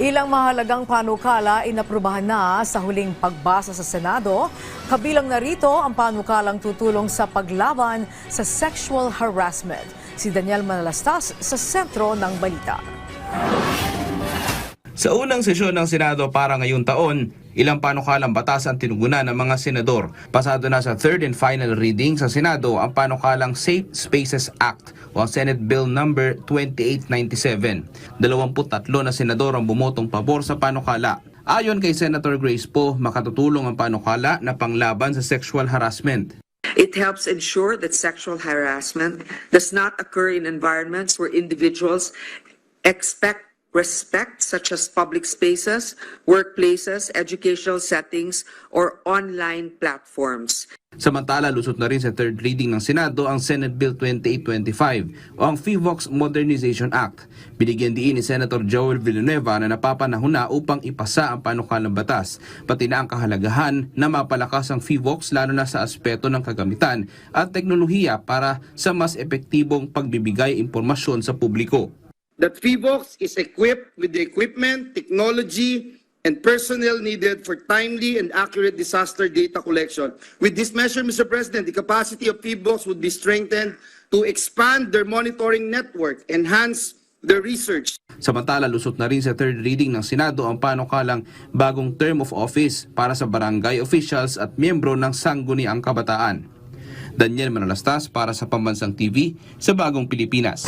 Ilang mahalagang panukala inaprubahan na sa huling pagbasa sa Senado. Kabilang narito ang panukalang tutulong sa paglaban sa sexual harassment. Si Daniel Manalastas sa sentro ng balita. Sa unang sesyon ng Senado para ngayong taon, ilang panukalang batas ang tinugunan ng mga senador. Pasado na sa third and final reading sa Senado ang panukalang Safe Spaces Act o ang Senate Bill number 2897. 23 na senador ang bumotong pabor sa panukala. Ayon kay Senator Grace Poe, makatutulong ang panukala na panglaban sa sexual harassment. It helps ensure that sexual harassment does not occur in environments where individuals expect respect, such as public spaces, workplaces, educational settings, or online platforms. Samantala, lusot na rin sa third reading ng Senado ang Senate Bill 2825 o ang FIVOX Modernization Act. Binigyan diin ni Senator Joel Villanueva na napapanahon na upang ipasa ang panukalang batas, pati na ang kahalagahan na mapalakas ang FIVOX lalo na sa aspeto ng kagamitan at teknolohiya para sa mas epektibong pagbibigay impormasyon sa publiko. That FIVOX is equipped with the equipment, technology, and personnel needed for timely and accurate disaster data collection. With this measure, Mr. President, the capacity of FIVOX would be strengthened to expand their monitoring network, enhance their research. Samantala, lusot na rin sa third reading ng Senado ang panukalang bagong term of office para sa barangay officials at miyembro ng Sangguniang Kabataan. Daniel Manalastas para sa Pambansang TV sa Bagong Pilipinas.